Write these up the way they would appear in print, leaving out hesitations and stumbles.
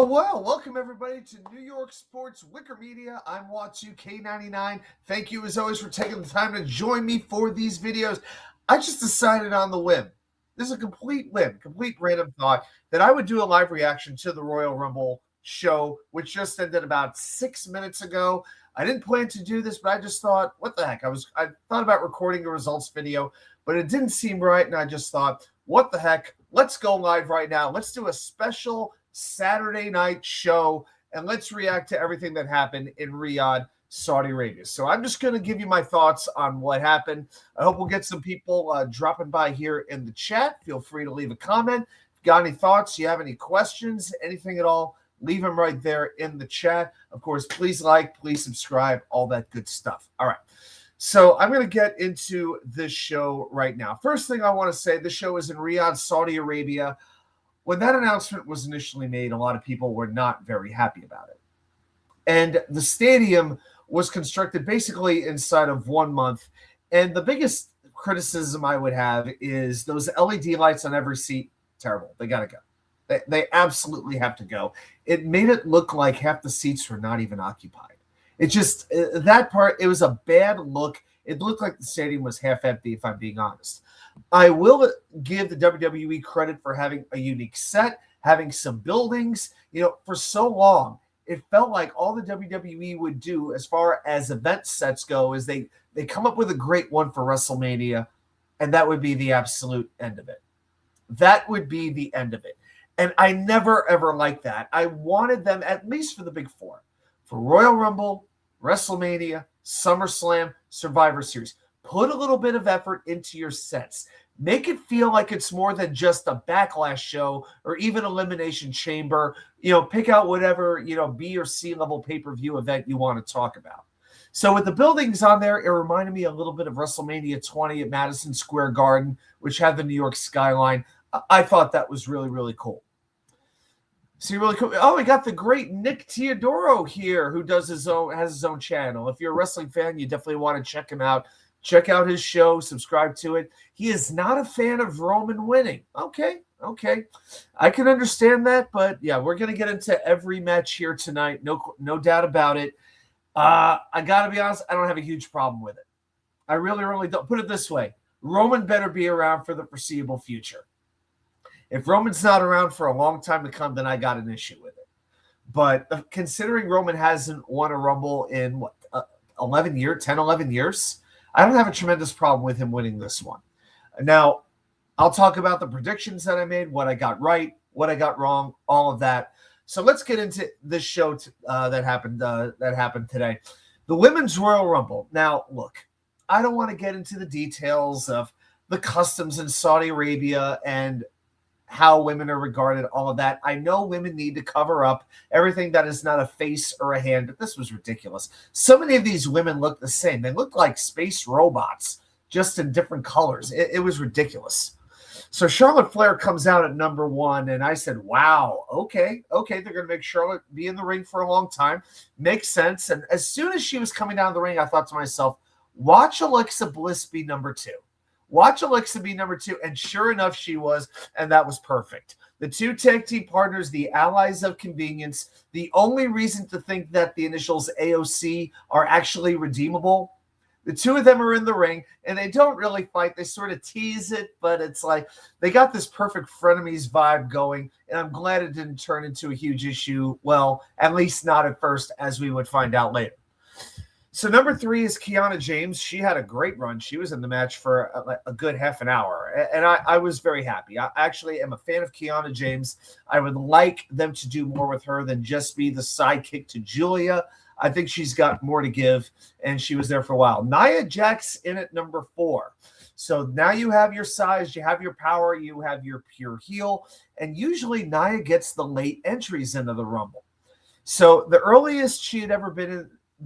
Well, welcome everybody to New York Sports WickerMedia. I'm Watsu K99. Thank you as always for taking the time to join me for these videos. I just decided on the whim. This is a complete whim, complete random thought that I would do a live reaction to the Royal Rumble show, which just ended about 6 minutes ago. I didn't plan to do this, but I just thought, what the heck? I thought about recording a results video, but it didn't seem right, and I just thought, what the heck? Let's go live right now. Let's do a special Saturday night show, and let's react to everything that happened in Riyadh, Saudi Arabia. So I'm just going to give you my thoughts on what happened. I hope we'll get some people dropping by here in the chat. Feel free to leave a comment. If you got any thoughts, you have any questions, anything at all, leave them right there in the chat. Of course, please like, please subscribe, all that good stuff. All right. So I'm going to get into this show right now. First thing I want to say, the show is in Riyadh, Saudi Arabia. When that announcement was initially made, a lot of people were not very happy about it. And the stadium was constructed basically inside of 1 month. And the biggest criticism I would have is those LED lights on every seat, terrible. They got to go. They absolutely have to go. It made it look like half the seats were not even occupied. It just, that part, it was a bad look. It looked like the stadium was half empty, if I'm being honest. I will give the WWE credit for having a unique set, having some buildings. You know, for so long, it felt like all the WWE would do as far as event sets go is they come up with a great one for WrestleMania, and that would be the absolute end of it. That would be the end of it. And I never, ever liked that. I wanted them, at least for the big four, for Royal Rumble, WrestleMania, SummerSlam, Survivor Series. Put a little bit of effort into your sets. Make it feel like it's more than just a Backlash show or even Elimination Chamber. You know, pick out whatever, you know, B or C level pay-per-view event you want to talk about. So with the buildings on there, it reminded me a little bit of WrestleMania 20 at Madison Square Garden, which had the New York skyline. I thought that was really, really cool. See, really cool. Oh, we got the great Nick Teodoro here, who has his own channel. If you're a wrestling fan, you definitely want to check him out. Check out his show, subscribe to it. He is not a fan of Roman winning. Okay. I can understand that, but yeah, we're going to get into every match here tonight. No doubt about it. I got to be honest, I don't have a huge problem with it. I really, really don't. Put it this way. Roman better be around for the foreseeable future. If Roman's not around for a long time to come, then I got an issue with it. But considering Roman hasn't won a Rumble in, 11 years, I don't have a tremendous problem with him winning this one. Now, I'll talk about the predictions that I made, what I got right, what I got wrong, all of that. So let's get into this show that happened today. The Women's Royal Rumble. Now, look, I don't want to get into the details of the customs in Saudi Arabia and how women are regarded, all of that. I know women need to cover up everything that is not a face or a hand, but this was ridiculous. So many of these women look the same. They look like space robots, just in different colors. It was ridiculous. So Charlotte Flair comes out at number 1, and I said, wow, okay, they're going to make Charlotte be in the ring for a long time. Makes sense. And as soon as she was coming down the ring, I thought to myself, watch Alexa Bliss be number 2. Watch Alexa be number 2, and sure enough, she was, and that was perfect. The 2 tag team partners, the allies of convenience, the only reason to think that the initials AOC are actually redeemable, the 2 of them are in the ring, and they don't really fight. They sort of tease it, but it's like they got this perfect frenemies vibe going, and I'm glad it didn't turn into a huge issue. Well, at least not at first, as we would find out later. So number 3 is Kiana James. She had a great run. She was in the match for a good half an hour, and I was very happy. I actually am a fan of Kiana James. I would like them to do more with her than just be the sidekick to Julia. I think she's got more to give, and she was there for a while. Nia Jax in at number 4. So now you have your size, you have your power, you have your pure heel, and usually Nia gets the late entries into the Rumble. So the earliest she had ever been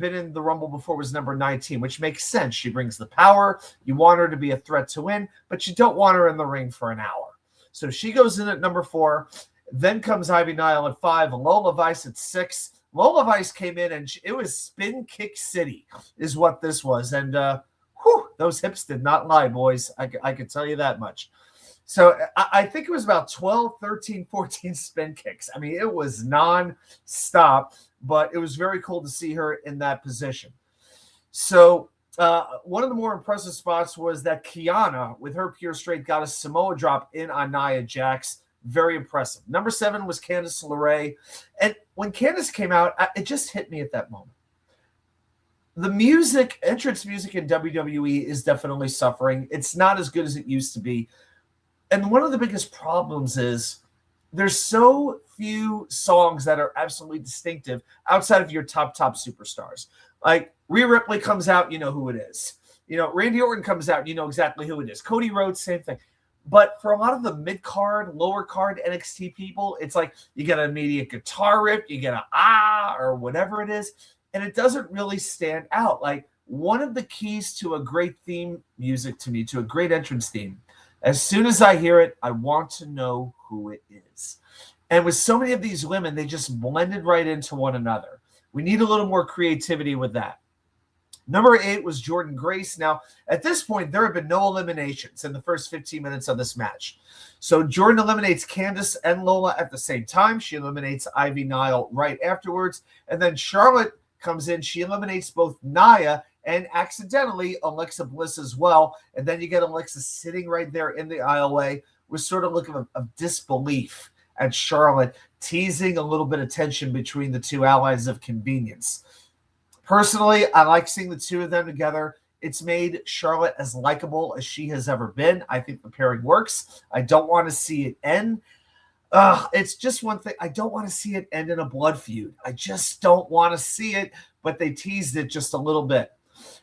in the Rumble before was number 19, which makes sense. She brings the power. You want her to be a threat to win, but you don't want her in the ring for an hour. So she goes in at number 4. Then comes Ivy Nile at 5, Lola Vice at 6. Lola Vice came in, and it was Spin Kick City is what this was. And those hips did not lie, boys. I can tell you that much. So I think it was about 12, 13, 14 spin kicks. I mean, it was non-stop, but it was very cool to see her in that position. So one of the more impressive spots was that Kiana, with her pure straight, got a Samoa drop in on Nia Jax. Very impressive. Number 7 was Candice LeRae. And when Candice came out, it just hit me at that moment. The music, entrance music in WWE is definitely suffering. It's not as good as it used to be. And one of the biggest problems is there's so few songs that are absolutely distinctive outside of your top superstars. Like Rhea Ripley comes out, you know who it is. You know, Randy Orton comes out, you know exactly who it is. Cody Rhodes, same thing. But for a lot of the mid-card, lower-card NXT people, it's like you get an immediate guitar riff, you get a or whatever it is, and it doesn't really stand out. Like one of the keys to a great theme music to me, to a great entrance theme, as soon as I hear it, I want to know who it is. And with so many of these women, they just blended right into one another. We need a little more creativity with that. Number 8 was Jordynne Grace. Now, at this point, there have been no eliminations in the first 15 minutes of this match. So Jordynne eliminates Candice and Lola at the same time. She eliminates Ivy Nile right afterwards. And then Charlotte comes in. She eliminates both Nia and accidentally Alexa Bliss as well. And then you get Alexa sitting right there in the aisleway with sort of look of disbelief at Charlotte, teasing a little bit of tension between the two allies of convenience. Personally, I like seeing the two of them together. It's made Charlotte as likable as she has ever been. I think the pairing works. I don't want to see it end. It's just one thing. I don't want to see it end in a blood feud. I just don't want to see it, but they teased it just a little bit.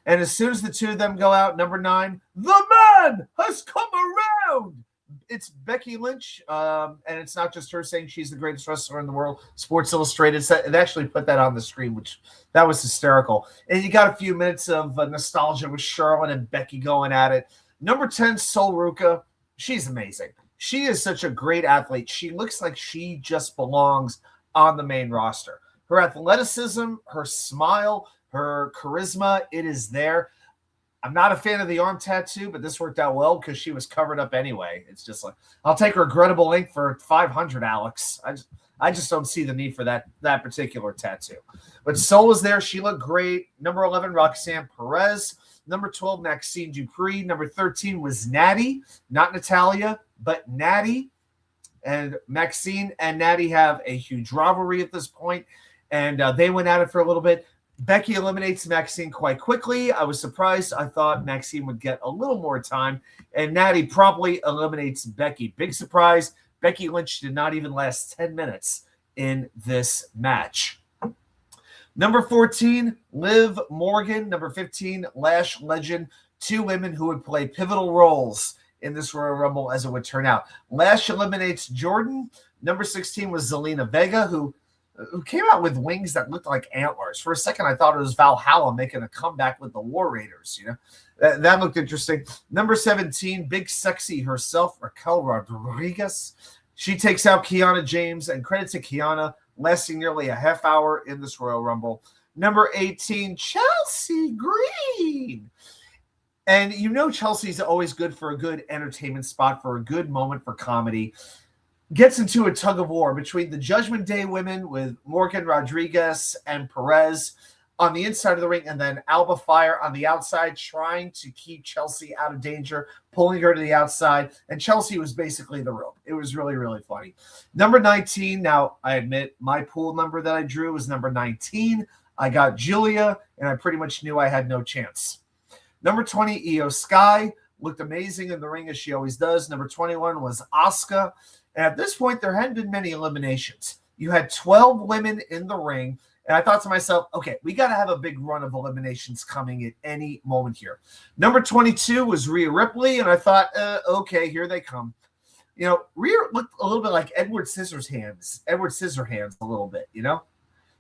And as soon as the two of them go out, number 9, the man has come around. It's Becky Lynch, and it's not just her saying she's the greatest wrestler in the world. Sports Illustrated said it actually put that on the screen, which that was hysterical. And you got a few minutes of nostalgia with Charlotte and Becky going at it. Number 10, Sol Ruca. She's amazing. She is such a great athlete. She looks like she just belongs on the main roster. Her athleticism, her smile, her charisma, it is there. I'm not a fan of the arm tattoo, but this worked out well because she was covered up anyway. It's just like, I'll take regrettable ink for $500, Alex. I just don't see the need for that particular tattoo. But Sol was there. She looked great. Number 11, Roxanne Perez. Number 12, Maxine Dupree. Number 13 was Natty, not Natalia, but Natty. And Maxine and Natty have a huge rivalry at this point, and they went at it for a little bit. Becky eliminates Maxine quite quickly. I was surprised. I thought Maxine would get a little more time. And Natty promptly eliminates Becky. Big surprise. Becky Lynch did not even last 10 minutes in this match. Number 14, Liv Morgan. Number 15, Lash Legend. 2 women who would play pivotal roles in this Royal Rumble as it would turn out. Lash eliminates Jordan. Number 16 was Zelina Vega, who came out with wings that looked like antlers. For a second, I thought it was Valhalla making a comeback with the War Raiders. You know, that looked interesting. Number 17, Big Sexy herself, Raquel Rodriguez. She takes out Kiana James, and credit to Kiana, lasting nearly a half hour in this Royal Rumble. Number 18, Chelsea Green. And you know Chelsea's always good for a good entertainment spot, for a good moment for comedy. Gets into a tug of war between the Judgment Day women with Morgan Rodriguez and Perez on the inside of the ring, and then Alba Fire on the outside, trying to keep Chelsea out of danger, pulling her to the outside. And Chelsea was basically the rope. It was really, really funny. Number 19. Now, I admit my pool number that I drew was number 19. I got Julia, and I pretty much knew I had no chance. Number 20, Io Sky. Looked amazing in the ring as she always does. Number 21 was Asuka. And at this point, there hadn't been many eliminations. You had 12 women in the ring. And I thought to myself, okay, we got to have a big run of eliminations coming at any moment here. Number 22 was Rhea Ripley. And I thought, okay, here they come. You know, Rhea looked a little bit like Edward Scissorhands a little bit, you know.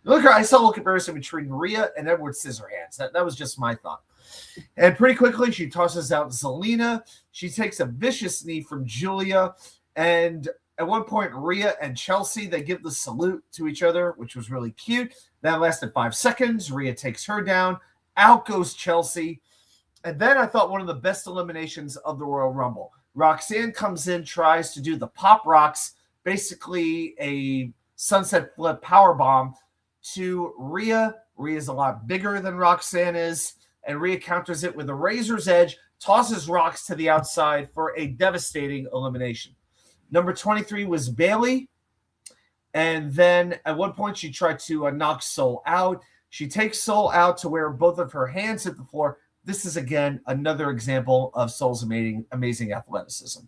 Look, I saw a little comparison between Rhea and Edward Scissorhands. That was just my thought. And pretty quickly, she tosses out Zelina. She takes a vicious knee from Julia. And at one point, Rhea and Chelsea, they give the salute to each other, which was really cute. That lasted 5 seconds. Rhea takes her down. Out goes Chelsea. And then I thought one of the best eliminations of the Royal Rumble. Roxanne comes in, tries to do the pop rocks, basically a sunset flip power bomb to Rhea. Rhea's a lot bigger than Roxanne is, and Rhea counters it with a razor's edge, tosses Rox to the outside for a devastating elimination. Number 23 was Bayley, and then at one point she tried to knock Soul out. She takes Soul out to where both of her hands hit the floor. This is, again, another example of Soul's amazing athleticism.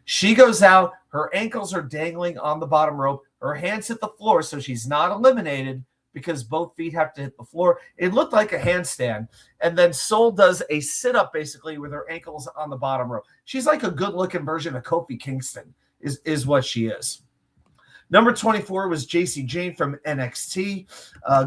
She goes out. Her ankles are dangling on the bottom rope. Her hands hit the floor, so she's not eliminated because both feet have to hit the floor. It looked like a handstand. And then Soul does a sit-up, basically, with her ankles on the bottom rope. She's like a good-looking version of Kofi Kingston is what she is. Number 24 was JC Jane from NXT.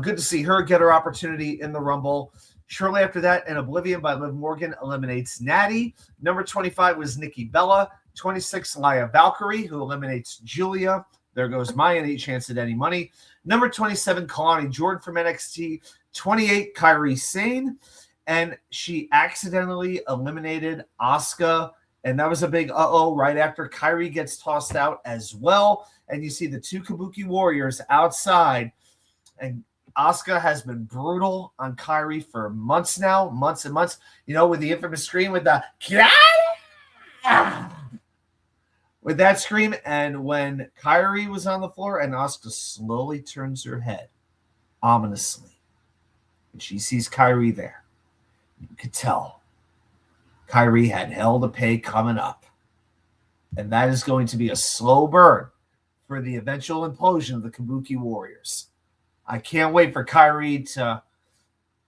Good to see her get her opportunity in the Rumble. Shortly after that, an Oblivion by Liv Morgan eliminates Natty. Number 25 was Nikki Bella. 26, Laya Valkyrie, who eliminates Julia. There goes my any chance at any money. Number 27, Kalani Jordan from NXT. 28, Kairi Sane. And she accidentally eliminated Asuka. And that was a big uh-oh right after Kairi gets tossed out as well. And you see the two Kabuki Warriors outside. And Asuka has been brutal on Kairi for months now, months and months. You know, with the infamous scream with the with that scream. And when Kairi was on the floor and Asuka slowly turns her head ominously, and she sees Kairi there, you could tell Kairi had hell to pay coming up. And that is going to be a slow burn for the eventual implosion of the Kabuki Warriors. I can't wait for Kairi to,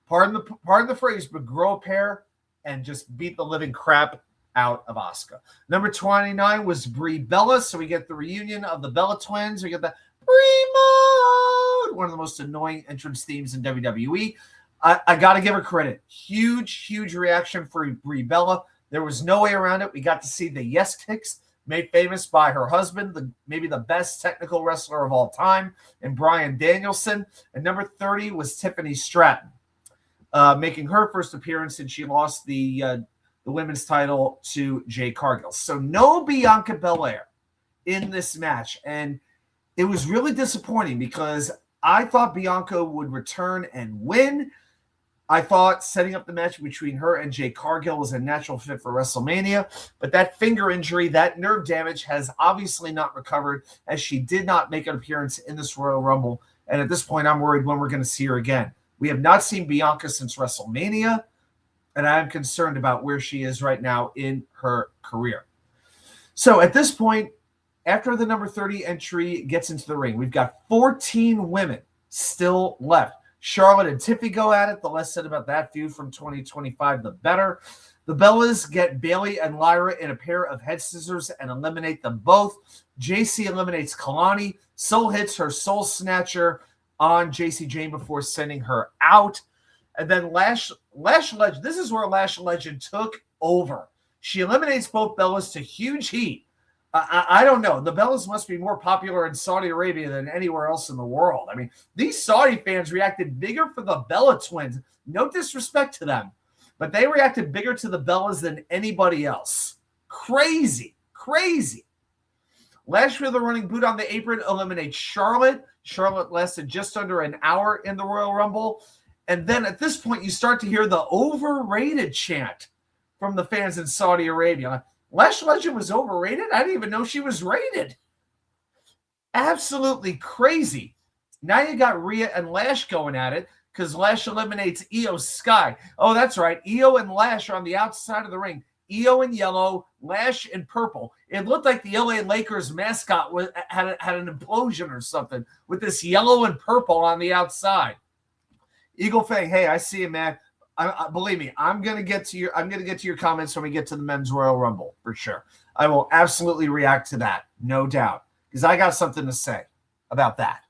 pardon the phrase, but grow a pair and just beat the living crap out of Asuka. Number 29 was Brie Bella. So we get the reunion of the Bella twins. We get the Brie mode, one of the most annoying entrance themes in WWE. I got to give her credit. Huge reaction for Brie Bella. There was no way around it. We got to see the yes kicks made famous by her husband, maybe the best technical wrestler of all time, and Bryan Danielson. And number 30 was Tiffany Stratton, making her first appearance since she lost the women's title to Jade Cargill. So no Bianca Belair in this match. And it was really disappointing because I thought Bianca would return and win. I thought setting up the match between her and Jade Cargill was a natural fit for WrestleMania, but that finger injury, that nerve damage has obviously not recovered, as she did not make an appearance in this Royal Rumble. And at this point, I'm worried when we're going to see her again. We have not seen Bianca since WrestleMania, and I'm concerned about where she is right now in her career. So at this point, after the number 30 entry gets into the ring, we've got 14 women still left. Charlotte and Tiffy go at it. The less said about that feud from 2025, the better. The Bellas get Bayley and Lyra in a pair of head scissors and eliminate them both. JC eliminates Kalani. Soul hits her Soul Snatcher on JC Jane before sending her out. And then Lash Legend. This is where Lash Legend took over. She eliminates both Bellas to huge heat. I don't know. The Bellas must be more popular in Saudi Arabia than anywhere else in the world. I mean, these Saudi fans reacted bigger for the Bella twins. No disrespect to them, but they reacted bigger to the Bellas than anybody else. Crazy. Lash with a running boot on the apron eliminates Charlotte. Charlotte lasted just under an hour in the Royal Rumble. And then at this point, you start to hear the overrated chant from the fans in Saudi Arabia. Lash Legend was overrated? I didn't even know she was rated. Absolutely crazy. Now you got Rhea and Lash going at it because Lash eliminates Io Sky. Oh, that's right. Io and Lash are on the outside of the ring. Io in yellow, Lash in purple. It looked like the LA Lakers mascot had an implosion or something with this yellow and purple on the outside. Eagle Fang, hey, I see you, man. Believe me, I'm gonna get to your comments when we get to the Men's Royal Rumble for sure. I will absolutely react to that, no doubt, because I got something to say about that.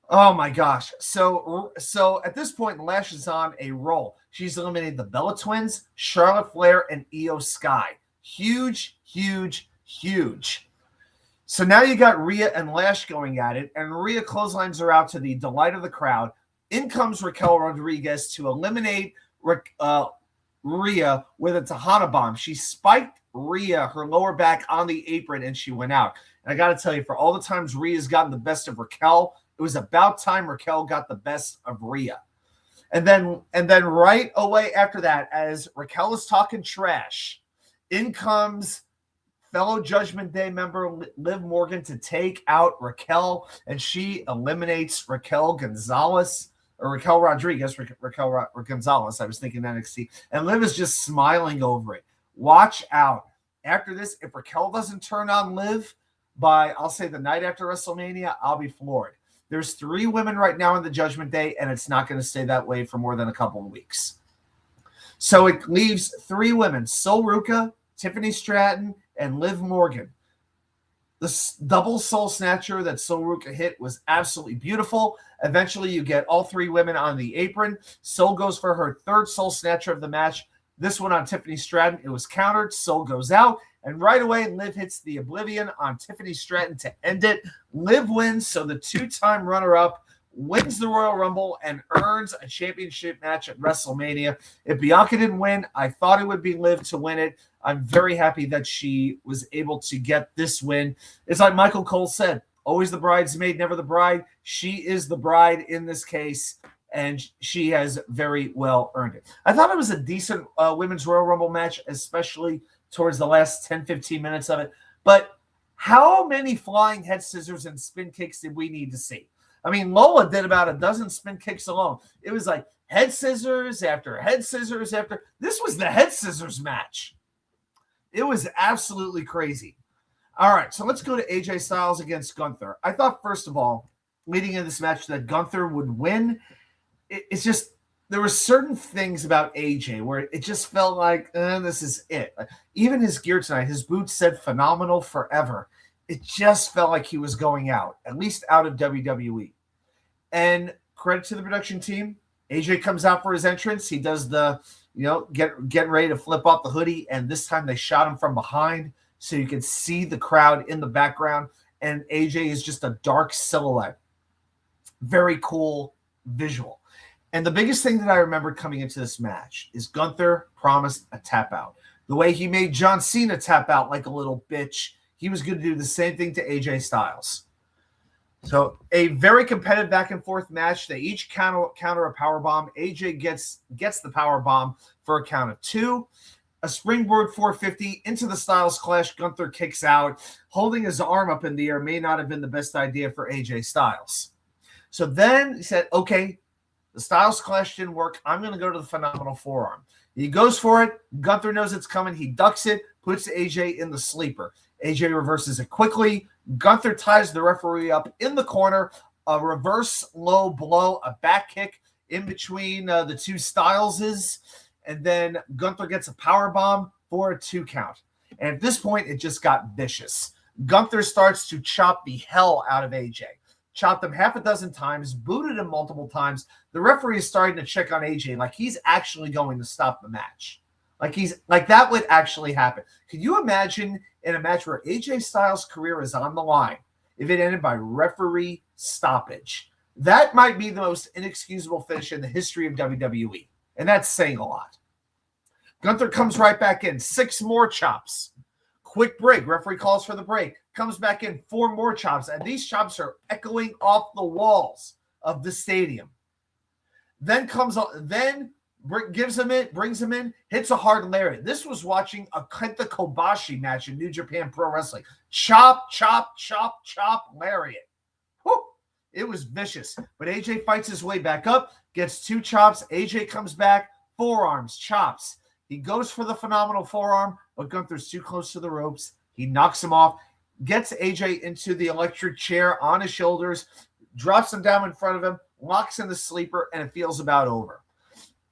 Oh my gosh! So at this point, Lash is on a roll. She's eliminated the Bella Twins, Charlotte Flair, and Io Sky. Huge. So now you got Rhea and Lash going at it, and Rhea clotheslines her out to the delight of the crowd. In comes Raquel Rodriguez to eliminate Rhea with a Tejana bomb. She spiked Rhea, her lower back, on the apron, and she went out. And I got to tell you, for all the times Rhea's gotten the best of Raquel, it was about time Raquel got the best of Rhea. And then right away after that, as Raquel is talking trash, in comes fellow Judgment Day member Liv Morgan to take out Raquel, and she eliminates Raquel Gonzalez, or Raquel Rodriguez, Raquel Gonzalez. I was thinking NXT. And Liv is just smiling over it. Watch out. After this, if Raquel doesn't turn on Liv by, I'll say, the night after WrestleMania, I'll be floored. There's 3 women right now in the Judgment Day, and it's not going to stay that way for more than a couple of weeks. So it leaves 3 women, Sol Ruca, Tiffany Stratton, and Liv Morgan. The double soul snatcher that Sol Ruca hit was absolutely beautiful. Eventually, you get all 3 women on the apron. Sol goes for her 3rd soul snatcher of the match. This one on Tiffany Stratton. It was countered. Sol goes out. And right away, Liv hits the Oblivion on Tiffany Stratton to end it. Liv wins, so the 2-time runner-up wins the Royal Rumble and earns a championship match at WrestleMania. If Bianca didn't win, I thought it would be Liv to win it. I'm very happy that she was able to get this win. It's like Michael Cole said, always the bridesmaid, never the bride. She is the bride in this case, and she has very well earned it. I thought it was a decent Women's Royal Rumble match, especially towards the last 10, 15 minutes of it. But how many flying head scissors and spin kicks did we need to see? I mean, Lola did about a dozen spin kicks alone. It was like head scissors after head scissors after. This was the head scissors match. It was absolutely crazy. All right, so let's go to AJ Styles against Gunther. I thought, first of all, leading into this match, that Gunther would win. It's just, there were certain things about AJ where it just felt like, this is it. Even his gear tonight, his boots said phenomenal forever. It just felt like he was going out, at least out of WWE. And credit to the production team. AJ comes out for his entrance. He does the, getting ready to flip off the hoodie. And this time they shot him from behind so you can see the crowd in the background. And AJ is just a dark silhouette. Very cool visual. And the biggest thing that I remembered coming into this match is Gunther promised a tap out. The way he made John Cena tap out like a little bitch, he was going to do the same thing to AJ Styles. So a very competitive back and forth match. They each counter a powerbomb. AJ gets the powerbomb for a count of 2. A springboard 450 into the Styles Clash. Gunther kicks out. Holding his arm up in the air may not have been the best idea for AJ Styles. So then he said, okay, the Styles Clash didn't work. I'm going to go to the phenomenal forearm. He goes for it. Gunther knows it's coming. He ducks it, puts AJ in the sleeper. AJ reverses it quickly. Gunther ties the referee up in the corner. A reverse low blow, a back kick in between the 2 Styleses. And then Gunther gets a power bomb for a 2 count. And at this point, it just got vicious. Gunther starts to chop the hell out of AJ. Chopped him half a dozen times, booted him multiple times. The referee is starting to check on AJ like he's actually going to stop the match. Like that would actually happen. Can you imagine in a match where AJ Styles' career is on the line if it ended by referee stoppage? That might be the most inexcusable finish in the history of WWE. And that's saying a lot. Gunther comes right back in. 6 more chops. Quick break. Referee calls for the break. Comes back in. 4 more chops. And these chops are echoing off the walls of the stadium. Then brings him in, hits a hard lariat. This was watching a Kenta Kobashi match in New Japan Pro Wrestling. Chop, chop, chop, chop, lariat. Whew. It was vicious. But AJ fights his way back up, gets 2 chops. AJ comes back, forearms, chops. He goes for the phenomenal forearm, but Gunther's too close to the ropes. He knocks him off, gets AJ into the electric chair on his shoulders, drops him down in front of him, locks in the sleeper, and it feels about over.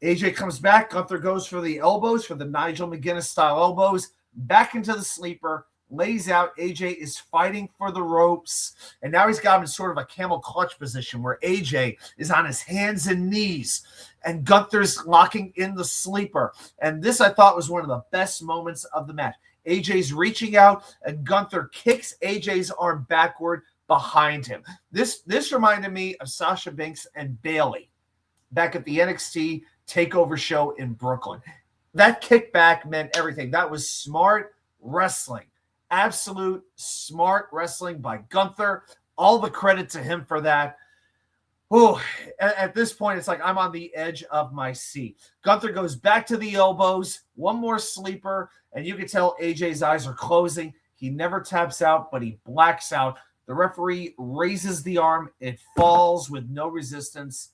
AJ comes back. Gunther goes for the elbows, for the Nigel McGuinness-style elbows, back into the sleeper, lays out. AJ is fighting for the ropes, and now he's got him in sort of a camel clutch position where AJ is on his hands and knees, and Gunther's locking in the sleeper. And this, I thought, was one of the best moments of the match. AJ's reaching out, and Gunther kicks AJ's arm backward behind him. This reminded me of Sasha Banks and Bayley back at the NXT TakeOver show in Brooklyn. that kickback meant everything. That was smart wrestling. Absolute smart wrestling by Gunther. All the credit to him for that. Oh, at this point, it's like I'm on the edge of my seat. Gunther goes back to the elbows, one more sleeper, and you can tell AJ's eyes are closing. He never taps out, but he blacks out. The referee raises the arm. It falls with no resistance,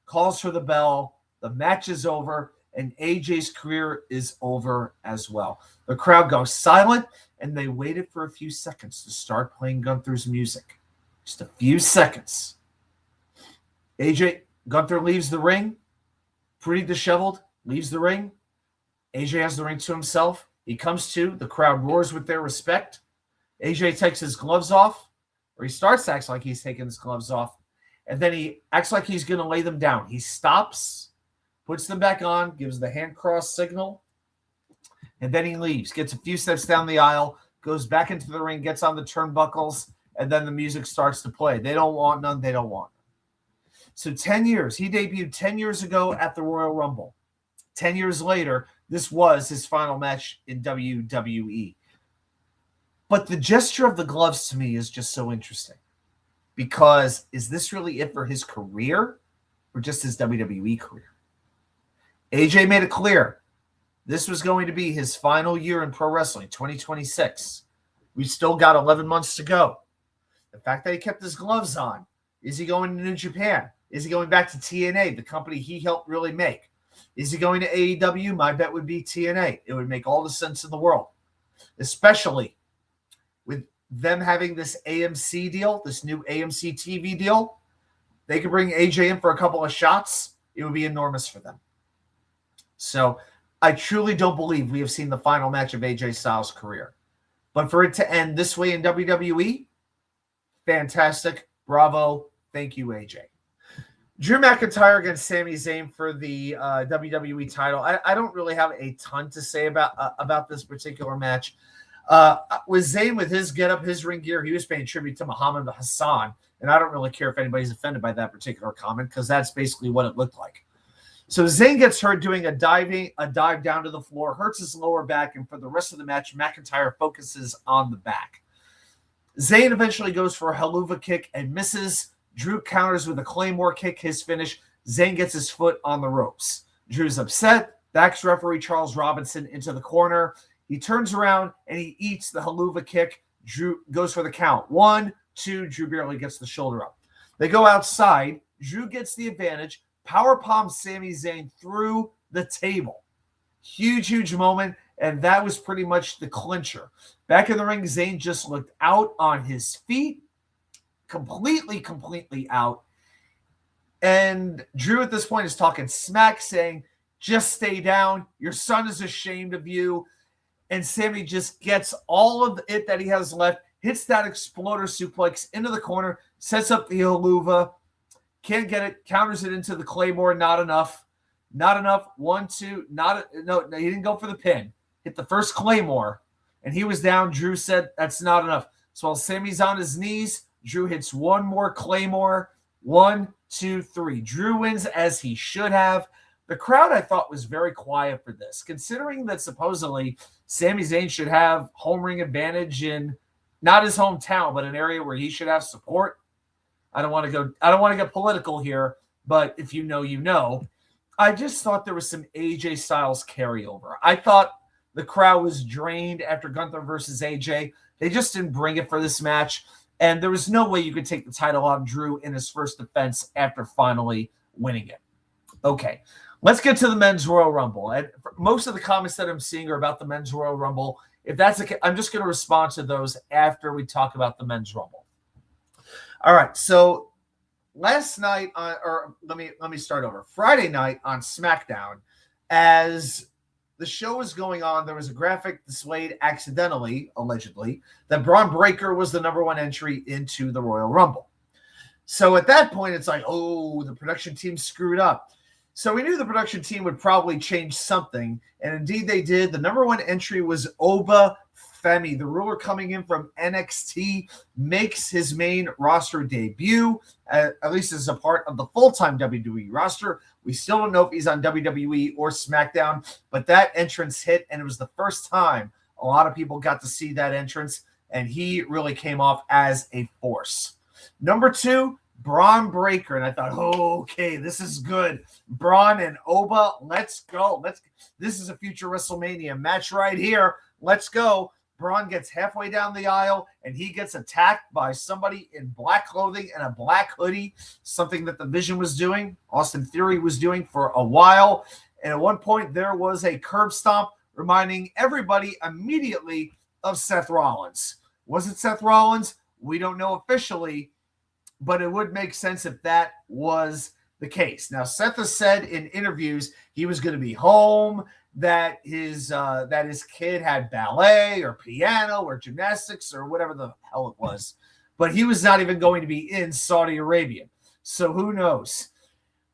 calls for the bell. The match is over, and AJ's career is over as well. The crowd goes silent, and they waited for a few seconds to start playing Gunther's music. Just a few seconds. Gunther leaves the ring, pretty disheveled, leaves the ring. AJ has the ring to himself. He comes to, the crowd roars with their respect. AJ takes his gloves off, or he starts to act like he's taking his gloves off, and then he acts like he's going to lay them down. He stops, puts them back on, gives the hand cross signal, and then he leaves, gets a few steps down the aisle, goes back into the ring, gets on the turnbuckles, and then the music starts to play. They don't want none. They don't want none. So 10 years. He debuted 10 years ago at the Royal Rumble. 10 years later, this was his final match in WWE. But the gesture of the gloves to me is just so interesting. Because is this really it for his career or just his WWE career? AJ made it clear this was going to be his final year in pro wrestling, 2026. We've still got 11 months to go. The fact that he kept his gloves on, is he going to New Japan? Is he going back to TNA, the company he helped really make? Is he going to AEW? My bet would be TNA. It would make all the sense in the world, especially with them having this AMC deal, this new AMC TV deal. They could bring AJ in for a couple of shots. It would be enormous for them. So I truly don't believe we have seen the final match of AJ Styles' career. But for it to end this way in WWE, fantastic. Bravo. Thank you, AJ. Drew McIntyre against Sami Zayn for the WWE title. I don't really have a ton to say about this particular match. With Zayn, with his getup, his ring gear, he was paying tribute to Muhammad Hassan, and I don't really care if anybody's offended by that particular comment because that's basically what it looked like. So Zayn gets hurt doing a dive down to the floor, hurts his lower back, and for the rest of the match, McIntyre focuses on the back. Zayn eventually goes for a haluva kick and misses. Drew counters with a Claymore kick, his finish. Zayn gets his foot on the ropes. Drew's upset, backs referee Charles Robinson into the corner. He turns around and he eats the haluva kick. Drew goes for the count. 1, 2, Drew barely gets the shoulder up. They go outside. Drew gets the advantage. Power palms Sami Zayn through the table. Huge, huge moment, and that was pretty much the clincher. Back in the ring, Zayn just looked out on his feet. Completely out. And Drew at this point is talking smack, saying, just stay down. Your son is ashamed of you. And Sami just gets all of it that he has left, hits that exploder suplex into the corner, sets up the haluva, can't get it, counters it into the Claymore. Not enough. 1, 2, no, he didn't go for the pin. Hit the first Claymore, and he was down. Drew said that's not enough. So while Sami's on his knees, Drew hits one more Claymore. 1, 2, 3. Drew wins as he should have. The crowd, I thought, was very quiet for this, considering that supposedly Sami Zayn should have home ring advantage in not his hometown, but an area where he should have support. I don't want to get political here, but if you know, you know. I just thought there was some AJ Styles carryover. I thought the crowd was drained after Gunther versus AJ. They just didn't bring it for this match. And there was no way you could take the title off Drew in his first defense after finally winning it. Okay, let's get to the Men's Royal Rumble. And most of the comments that I'm seeing are about the Men's Royal Rumble. If that's the case, I'm just going to respond to those after we talk about the Men's Rumble. All right, so last night, let me start over. Friday night on SmackDown, as the show was going on, there was a graphic displayed accidentally, allegedly, that Braun Breaker was the #1 entry into the Royal Rumble. So at that point, it's like, oh, the production team screwed up. So we knew the production team would probably change something, and indeed they did. The #1 entry was Oba Femi, the ruler coming in from NXT, makes his main roster debut, at least as a part of the full-time WWE roster. We still don't know if he's on WWE or SmackDown, but that entrance hit, and it was the first time a lot of people got to see that entrance, and he really came off as a force. Number 2, Braun Breaker, and I thought, oh, okay, this is good. Braun and Oba, let's go. This is a future WrestleMania match right here. Let's go. Braun gets halfway down the aisle, and he gets attacked by somebody in black clothing and a black hoodie, something that the Vision was doing, Austin Theory was doing for a while. And at one point, there was a curb stomp reminding everybody immediately of Seth Rollins. Was it Seth Rollins? We don't know officially, but it would make sense if that was the case. Now, Seth has said in interviews he was going to be home, that his kid had ballet or piano or gymnastics or whatever the hell it was, but he was not even going to be in Saudi Arabia. So who knows?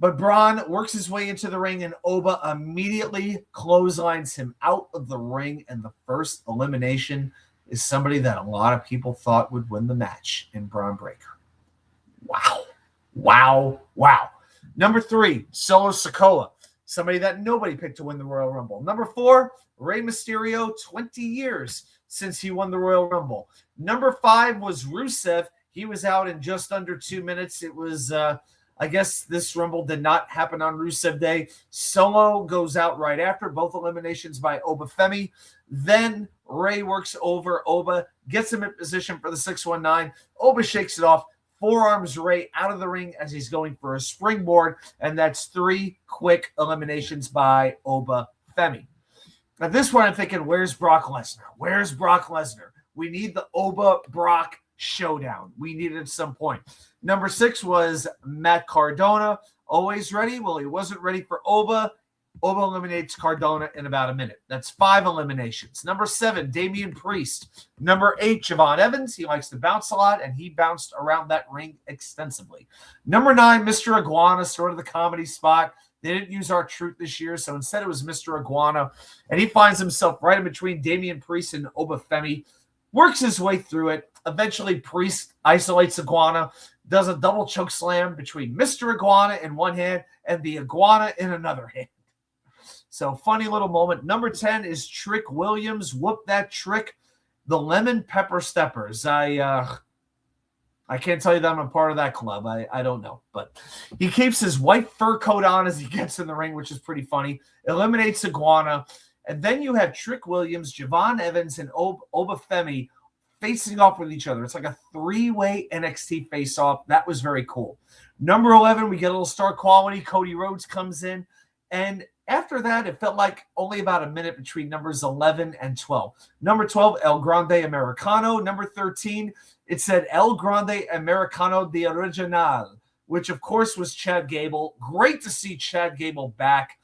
But Braun works his way into the ring, and Oba immediately clotheslines him out of the ring, and the first elimination is somebody that a lot of people thought would win the match in Braun Breaker. Wow. Wow. Wow. Number 3, Solo Sikoa, somebody that nobody picked to win the Royal Rumble. Number 4, Rey Mysterio, 20 years since he won the Royal Rumble. Number 5 was Rusev. He was out in just under 2 minutes. It was, I guess this Rumble did not happen on Rusev Day. Solo goes out right after, both eliminations by Oba Femi. Then Rey works over Oba, gets him in position for the 619. Oba shakes it off, forearms Rey out of the ring as he's going for a springboard, and that's 3 quick eliminations by Oba Femi. Now this one I'm thinking, where's Brock Lesnar? Where's Brock Lesnar? We need the Oba-Brock showdown. We need it at some point. Number 6 was Matt Cardona. Always ready? Well, he wasn't ready for Oba. Oba eliminates Cardona in about a minute. That's 5 eliminations. Number 7, Damian Priest. Number 8, Javon Evans. He likes to bounce a lot, and he bounced around that ring extensively. Number 9, Mr. Iguana, sort of the comedy spot. They didn't use R-Truth this year, so instead it was Mr. Iguana, and he finds himself right in between Damian Priest and Oba Femi, works his way through it. Eventually, Priest isolates Iguana, does a double choke slam between Mr. Iguana in one hand and the Iguana in another hand. So funny little moment. Number 10 is Trick Williams. Whoop that trick. The Lemon Pepper Steppers. I can't tell you that I'm a part of that club. I don't know. But he keeps his white fur coat on as he gets in the ring, which is pretty funny. Eliminates Iguana. And then you have Trick Williams, Javon Evans, and Oba Femi facing off with each other. It's like a 3-way NXT face-off. That was very cool. Number 11, we get a little star quality. Cody Rhodes comes in. And after that, it felt like only about a minute between numbers 11 and 12. Number 12, El Grande Americano. Number 13, it said El Grande Americano de Original, which, of course, was Chad Gable. Great to see Chad Gable back.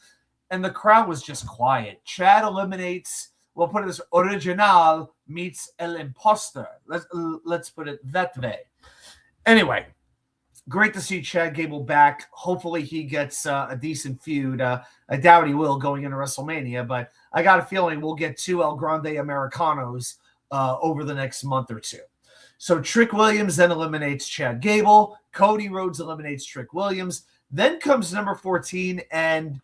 And the crowd was just quiet. Chad eliminates, we'll put it this, Original meets El Imposter. Let's put it that way. Anyway, great to see Chad Gable back. Hopefully he gets a decent feud. I doubt he will going into WrestleMania, but I got a feeling we'll get 2 El Grande Americanos over the next month or 2. So Trick Williams then eliminates Chad Gable. Cody Rhodes eliminates Trick Williams. Then comes number 14, and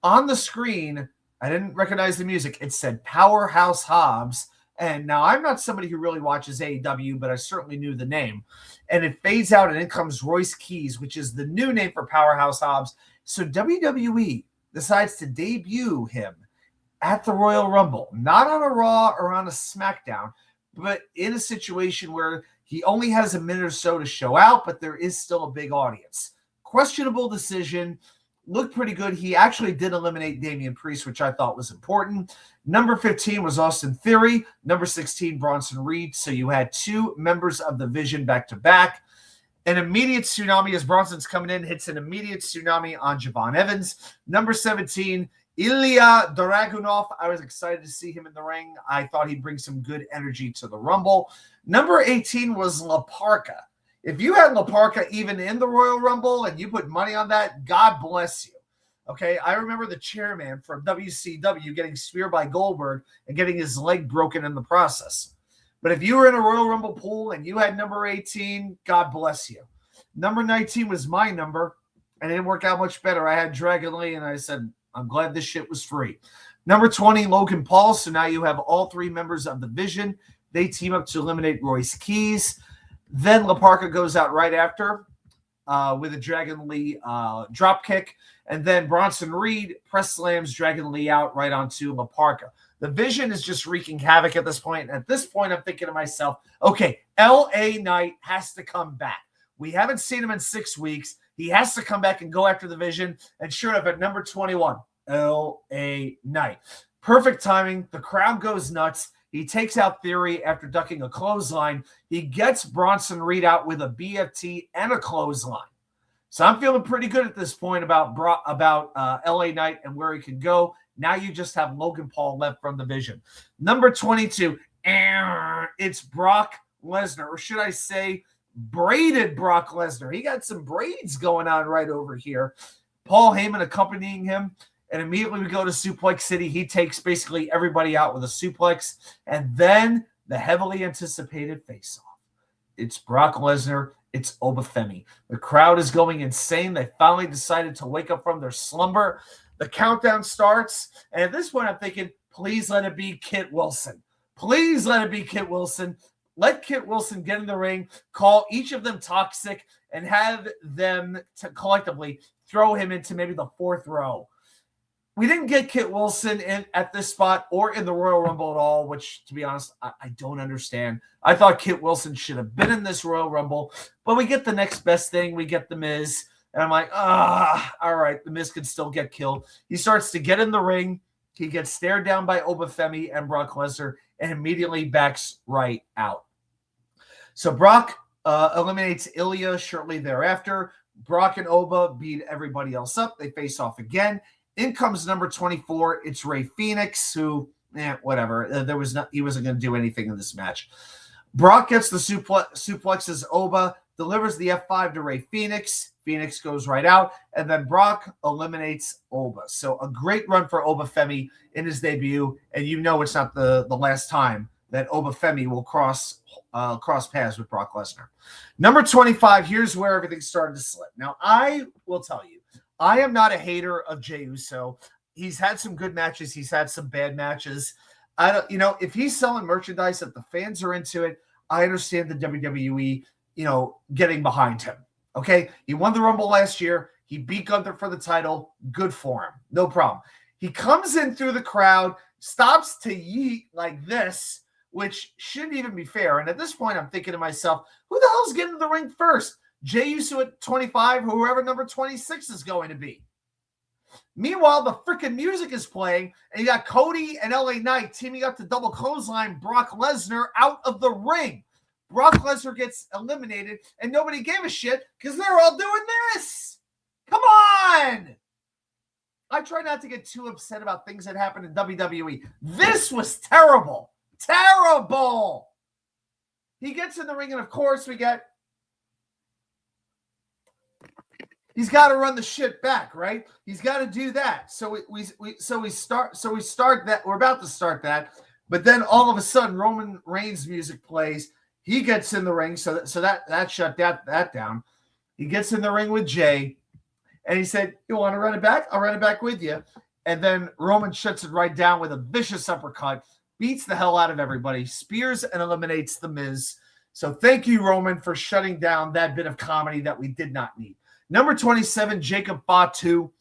on the screen, I didn't recognize the music. It said Powerhouse Hobbs. And now I'm not somebody who really watches AEW, but I certainly knew the name. And it fades out, and in comes Royce Keys, which is the new name for Powerhouse Hobbs. So WWE decides to debut him at the Royal Rumble, not on a Raw or on a SmackDown, but in a situation where he only has a minute or so to show out, but there is still a big audience. Questionable decision. Looked pretty good. He actually did eliminate Damian Priest, which I thought was important. Number 15 was Austin Theory. Number 16, Bronson Reed. So you had 2 members of the Vision back-to-back. An immediate tsunami as Bronson's coming in, hits an immediate tsunami on Javon Evans. Number 17, Ilya Dragunov. I was excited to see him in the ring. I thought he'd bring some good energy to the Rumble. Number 18 was La Parka. If you had La Parka even in the Royal Rumble and you put money on that, God bless you. Okay, I remember the chairman from WCW getting speared by Goldberg and getting his leg broken in the process. But if you were in a Royal Rumble pool and you had number 18, God bless you. Number 19 was my number, and it didn't work out much better. I had Dragon Lee, and I said, I'm glad this shit was free. Number 20, Logan Paul. So now you have all three members of the Vision. They team up to eliminate Royce Keys. Then La Parka goes out right after with a Dragon Lee drop kick. And then Bronson Reed press slams Dragon Lee out right onto La Parka. The Vision is just wreaking havoc at this point. And at this point, I'm thinking to myself, okay, LA Knight has to come back. We haven't seen him in 6 weeks. He has to come back and go after the Vision. And sure enough, at number 21, LA Knight. Perfect timing. The crowd goes nuts. He takes out Theory after ducking a clothesline. He gets Bronson Reed out with a BFT and a clothesline. So I'm feeling pretty good at this point about LA Knight and where he can go. Now you just have Logan Paul left from the Vision. Number 22, it's Brock Lesnar, or should I say braided Brock Lesnar. He got some braids going on right over here. Paul Heyman accompanying him. And immediately we go to Suplex City. He takes basically everybody out with a suplex. And then the heavily anticipated face-off. It's Brock Lesnar. It's Obafemi. The crowd is going insane. They finally decided to wake up from their slumber. The countdown starts. And at this point, I'm thinking, please let it be Kit Wilson. Please let it be Kit Wilson. Let Kit Wilson get in the ring, call each of them toxic, and have them collectively throw him into maybe the fourth row. We didn't get Kit Wilson in at this spot or in the Royal Rumble at all, which, to be honest, I don't understand. I thought Kit Wilson should have been in this Royal Rumble, but we get the next best thing. We get The Miz, and I'm like, all right, The Miz can still get killed. He starts to get in the ring. He gets stared down by Obafemi and Brock Lesnar and immediately backs right out. So Brock eliminates Ilya shortly thereafter. Brock and Oba beat everybody else up. They face off again. In comes number 24. It's Rey Fenix, who, whatever. He wasn't going to do anything in this match. Brock gets the suplexes Oba, delivers the F5 to Rey Fenix. Phoenix goes right out, and then Brock eliminates Oba. So a great run for Obafemi in his debut, and you know it's not the last time that Obafemi will cross paths with Brock Lesnar. Number 25, here's where everything started to slip. Now, I will tell you, I am not a hater of Jey Uso. He's had some good matches. He's had some bad matches. If he's selling merchandise that the fans are into it, I understand the WWE, getting behind him. Okay, he won the Rumble last year. He beat Gunther for the title. Good for him. No problem. He comes in through the crowd, stops to yeet like this, which shouldn't even be fair. And at this point, I'm thinking to myself, who the hell's getting to the ring first? Jey Uso at 25, or whoever number 26 is going to be. Meanwhile, the freaking music is playing, and you got Cody and LA Knight teaming up to double clothesline Brock Lesnar out of the ring. Brock Lesnar gets eliminated, and nobody gave a shit because they're all doing this. Come on! I try not to get too upset about things that happen in WWE. This was terrible. Terrible! He gets in the ring, and of course, he's got to run the shit back, right? He's got to do that. So we start that. We're about to start that, but then all of a sudden, Roman Reigns' music plays. He gets in the ring, so that shut that down. He gets in the ring with Jay, and he said, "You want to run it back? I'll run it back with you." And then Roman shuts it right down with a vicious uppercut, beats the hell out of everybody, spears and eliminates The Miz. So thank you, Roman, for shutting down that bit of comedy that we did not need. Number 27, Jacob Fatu,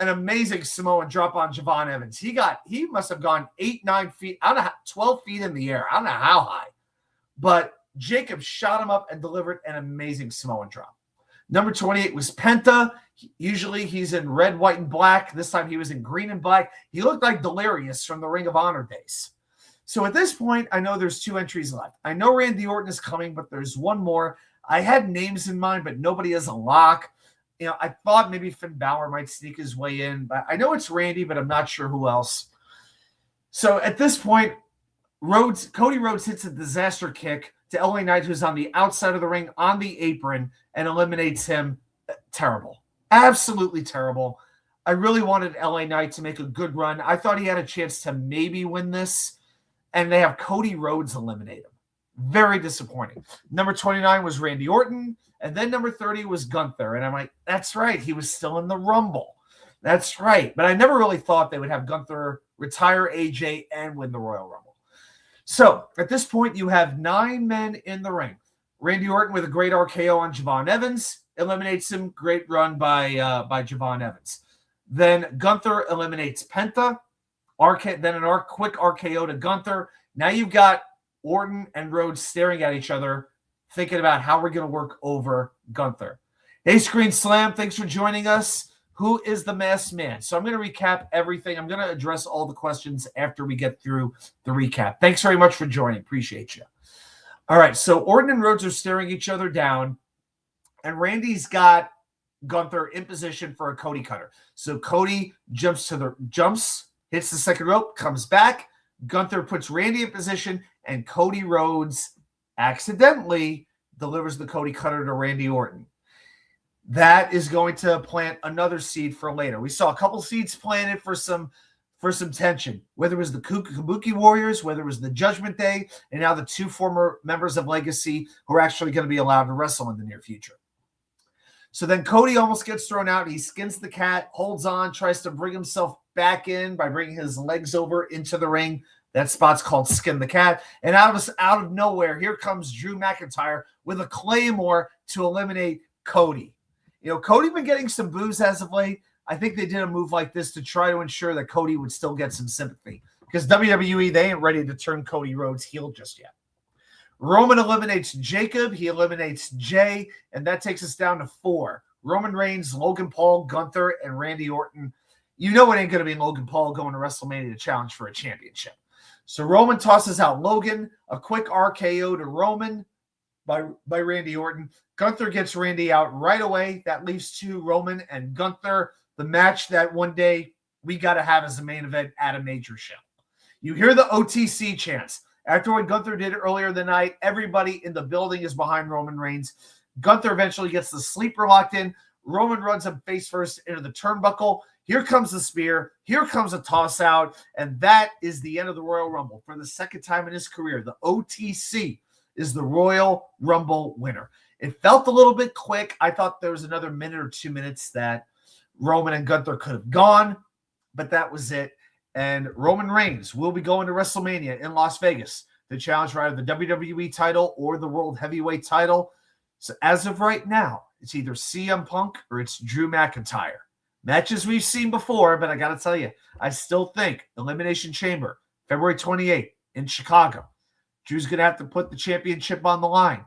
an amazing Samoan drop on Javon Evans. He must have gone 8-9 feet, I don't know, 12 feet in the air. I don't know how high, but Jacob shot him up and delivered an amazing Samoan drop. Number 28 was Penta. Usually he's in red, white, and black. This time he was in green and black. He looked like Delirious from the Ring of Honor days. So at this point, I know there's 2 entries left. I know Randy Orton is coming, but there's one more. I had names in mind, but nobody has a lock. I thought maybe Finn Balor might sneak his way in, but I know it's Randy, but I'm not sure who else. So at this point, Cody Rhodes hits a disaster kick to LA Knight, who's on the outside of the ring on the apron, and eliminates him. Terrible. Absolutely terrible. I really wanted LA Knight to make a good run. I thought he had a chance to maybe win this, and they have Cody Rhodes eliminate him. Very disappointing. Number 29 was Randy Orton, and then number 30 was Gunther. And I'm like, that's right. He was still in the Rumble. That's right. But I never really thought they would have Gunther retire AJ and win the Royal Rumble. So at this point, you have 9 men in the ring. Randy Orton with a great RKO on Javon Evans eliminates him. Great run by Javon Evans. Then Gunther eliminates Penta. Then an quick RKO to Gunther. Now you've got Orton and Rhodes staring at each other, thinking about how we're going to work over Gunther. Hey, Screen Slam, thanks for joining us. Who is the masked man? So I'm going to recap everything. I'm going to address all the questions after we get through the recap. Thanks very much for joining. Appreciate you. All right, so Orton and Rhodes are staring each other down, and Randy's got Gunther in position for a Cody cutter. So Cody jumps, hits the second rope, comes back. Gunther puts Randy in position, and Cody Rhodes accidentally delivers the Cody cutter to Randy Orton. That is going to plant another seed for later. We saw a couple seeds planted for some tension, whether it was the Kabuki Warriors, whether it was the Judgment Day, and now the 2 former members of Legacy who are actually going to be allowed to wrestle in the near future. So then Cody almost gets thrown out. He skins the cat, holds on, tries to bring himself back in by bringing his legs over into the ring. That spot's called Skin the Cat. And out of nowhere, here comes Drew McIntyre with a Claymore to eliminate Cody. You know, Cody been getting some boos as of late. I think they did a move like this to try to ensure that Cody would still get some sympathy. Because WWE, they ain't ready to turn Cody Rhodes heel just yet. Roman eliminates Jacob. He eliminates Jay. And that takes us down to 4. Roman Reigns, Logan Paul, Gunther, and Randy Orton. You know it ain't going to be Logan Paul going to WrestleMania to challenge for a championship. So Roman tosses out Logan. A quick RKO to Roman by Randy Orton. Gunther gets Randy out right away. That leaves 2, Roman and Gunther. The match that one day we got to have as a main event at a major show. You hear the OTC chants. After what Gunther did earlier the night, everybody in the building is behind Roman Reigns. Gunther eventually gets the sleeper locked in. Roman runs him face first into the turnbuckle. Here comes the spear. Here comes a toss out. And that is the end of the Royal Rumble. For the second time in his career, the OTC is the Royal Rumble winner. It felt a little bit quick. I thought there was another minute or 2 minutes that Roman and Gunther could have gone, but that was it. And Roman Reigns will be going to WrestleMania in Las Vegas to challenge for either the WWE title or the World Heavyweight title. So as of right now, it's either CM Punk or it's Drew McIntyre. Matches we've seen before, but I got to tell you, I still think Elimination Chamber, February 28th in Chicago. Drew's going to have to put the championship on the line.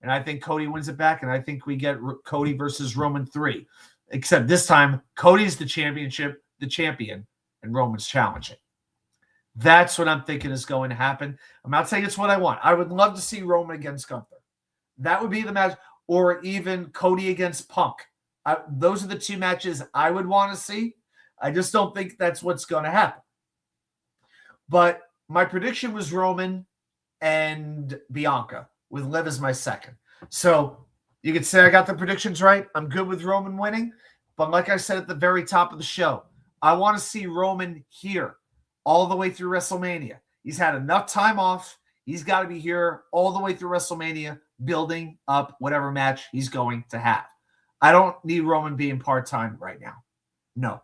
And I think Cody wins it back, and I think we get Cody versus Roman 3. Except this time, Cody's the champion, and Roman's challenging. That's what I'm thinking is going to happen. I'm not saying it's what I want. I would love to see Roman against Gunther. That would be the match, or even Cody against Punk. Those are the 2 matches I would want to see. I just don't think that's what's going to happen. But my prediction was Roman and Bianca, with Liv as my second. So you could say I got the predictions right. I'm good with Roman winning. But like I said at the very top of the show, I want to see Roman here all the way through WrestleMania. He's had enough time off. He's got to be here all the way through WrestleMania, building up whatever match he's going to have. I don't need Roman being part-time right now. No,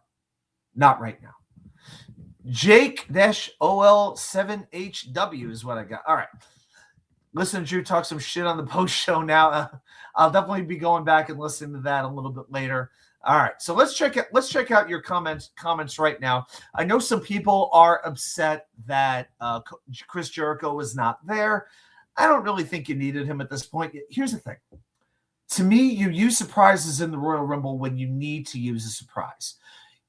not right now. Jake-OL7HW is what I got. All right. Listen to Drew talk some shit on the post show now. I'll definitely be going back and listening to that a little bit later. All right, so let's check out your comments right now. I know some people are upset that Chris Jericho was not there. I don't really think you needed him at this point. Here's the thing. To me, you use surprises in the Royal Rumble when you need to use a surprise.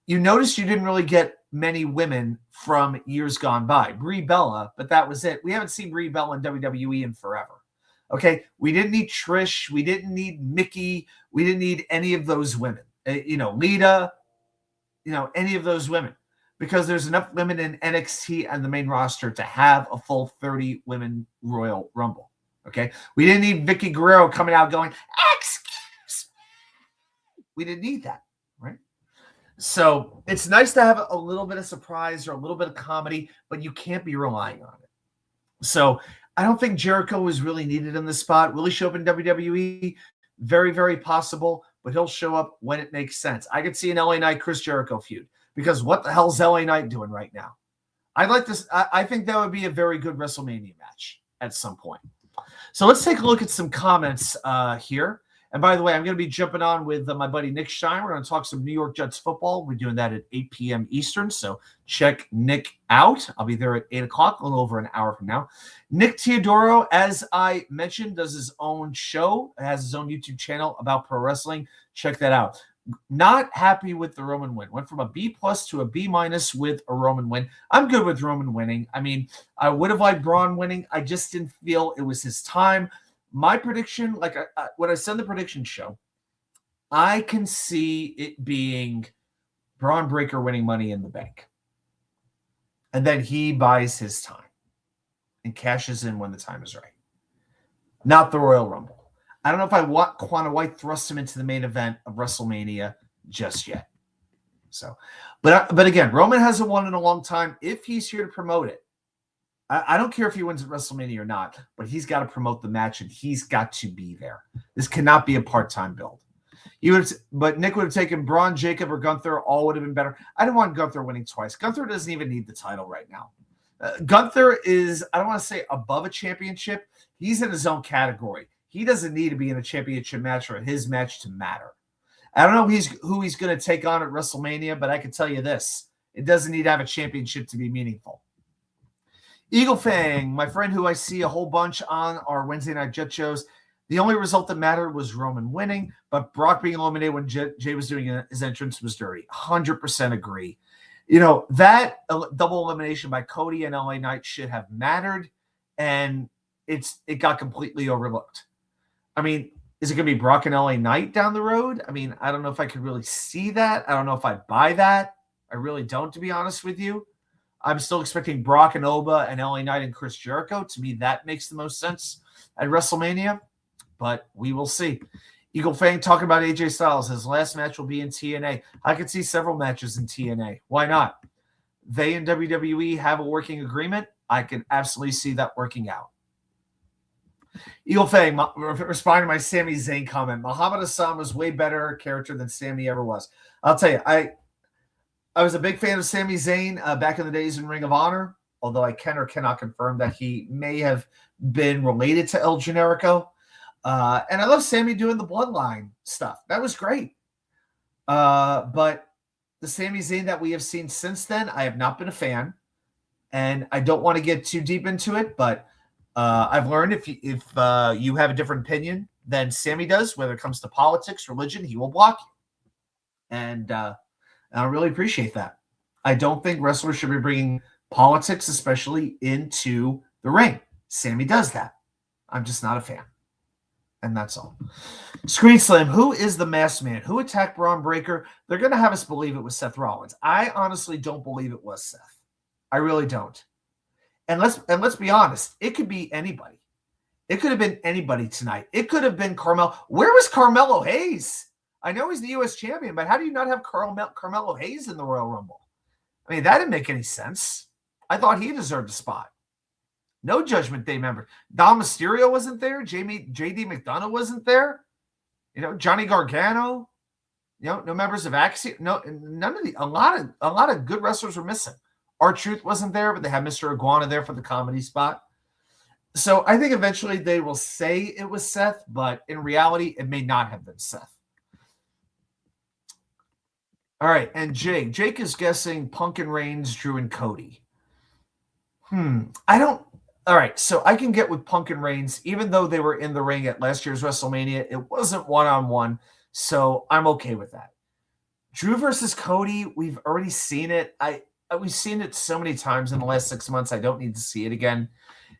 You notice you didn't really get many women from years gone by. Brie Bella, but that was it. We haven't seen Brie Bella in WWE in forever. Okay, we didn't need Trish. We didn't need Mickey. We didn't need any of those women. Lita, any of those women. Because there's enough women in NXT and the main roster to have a full 30 women Royal Rumble. Okay, we didn't need Vicky Guerrero coming out going, "Excuse me." We didn't need that, right? So it's nice to have a little bit of surprise or a little bit of comedy, but you can't be relying on it. So I don't think Jericho was really needed in this spot. Will he show up in WWE? Very, very possible, but he'll show up when it makes sense. I could see an LA Knight Chris Jericho feud because what the hell's LA Knight doing right now? I'd like this. I think that would be a very good WrestleMania match at some point. So let's take a look at some comments here. And by the way, I'm going to be jumping on with my buddy Nick Stein. We're going to talk some New York Jets football. We're doing that at 8 p.m. Eastern. So check Nick out. I'll be there at 8 o'clock, a little over an hour from now. Nick Teodoro, as I mentioned, does his own show, has his own YouTube channel about pro wrestling. Check that out. Not happy with the Roman win. Went from a B+ to a B- with a Roman win. I'm good with Roman winning. I mean, I would have liked Braun winning. I just didn't feel it was his time. My prediction, like when I said the prediction show, I can see it being Braun Breaker winning Money in the Bank. And then he buys his time and cashes in when the time is right. Not the Royal Rumble. I don't know if I want Quanah White thrust him into the main event of WrestleMania just yet. So, but again, Roman hasn't won in a long time. If he's here to promote it, I don't care if he wins at WrestleMania or not, but he's got to promote the match and he's got to be there. This cannot be a part-time build. But Nick would have taken Braun, Jacob, or Gunther. All would have been better. I didn't want Gunther winning twice. Gunther doesn't even need the title right now. Gunther is, I don't want to say above a championship. He's in his own category. He doesn't need to be in a championship match for his match to matter. I don't know who he's going to take on at WrestleMania, but I can tell you this. It doesn't need to have a championship to be meaningful. Eagle Fang, my friend who I see a whole bunch on our Wednesday Night Jet shows, the only result that mattered was Roman winning, but Brock being eliminated when Jay was doing his entrance was dirty. 100% agree. You know, that double elimination by Cody and LA Knight should have mattered, and it got completely overlooked. I mean, is it going to be Brock and LA Knight down the road? I mean, I don't know if I could really see that. I don't know if I buy that. I really don't, to be honest with you. I'm still expecting Brock and Oba and LA Knight and Chris Jericho. To me, that makes the most sense at WrestleMania, but we will see. Eagle Fang talking about AJ Styles. His last match will be in TNA. I could see several matches in TNA. Why not? They and WWE have a working agreement. I can absolutely see that working out. Eagle Fang responding to my Sami Zayn comment. Muhammad Hassan was way better character than Sami ever was. I'll tell you, I was a big fan of Sami Zayn back in the days in Ring of Honor, although I can or cannot confirm that he may have been related to El Generico. And I love Sami doing the bloodline stuff. That was great. But the Sami Zayn that we have seen since then, I have not been a fan. And I don't want to get too deep into it, but I've learned if you have a different opinion than Sami does, whether it comes to politics, religion, he will block you. And I really appreciate that. I don't think wrestlers should be bringing politics, especially into the ring. Sami does that. I'm just not a fan. And that's all. Screen Slam, who is the masked man? Who attacked Braun Breaker? They're going to have us believe it was Seth Rollins. I honestly don't believe it was Seth. I really don't. And let's be honest. It could be anybody. It could have been anybody tonight. It could have been Carmelo. Where was Carmelo Hayes? I know he's the U.S. champion, but how do you not have Carmelo Hayes in the Royal Rumble? I mean, that didn't make any sense. I thought he deserved a spot. No Judgment Day member. Dom Mysterio wasn't there. J.D. McDonough wasn't there. You know, Johnny Gargano. You know, no members of Axiom. No, none of the. A lot of good wrestlers were missing. R-Truth wasn't there, but they had Mr. Iguana there for the comedy spot. So I think eventually they will say it was Seth, but in reality, it may not have been Seth. All right, and Jake is guessing Punk and Reigns, Drew and Cody. I don't. All right, so I can get with Punk and Reigns, even though they were in the ring at last year's WrestleMania. It wasn't one-on-one, so I'm okay with that. Drew versus Cody, we've already seen it. We've seen it so many times in the last 6 months. I don't need to see it again.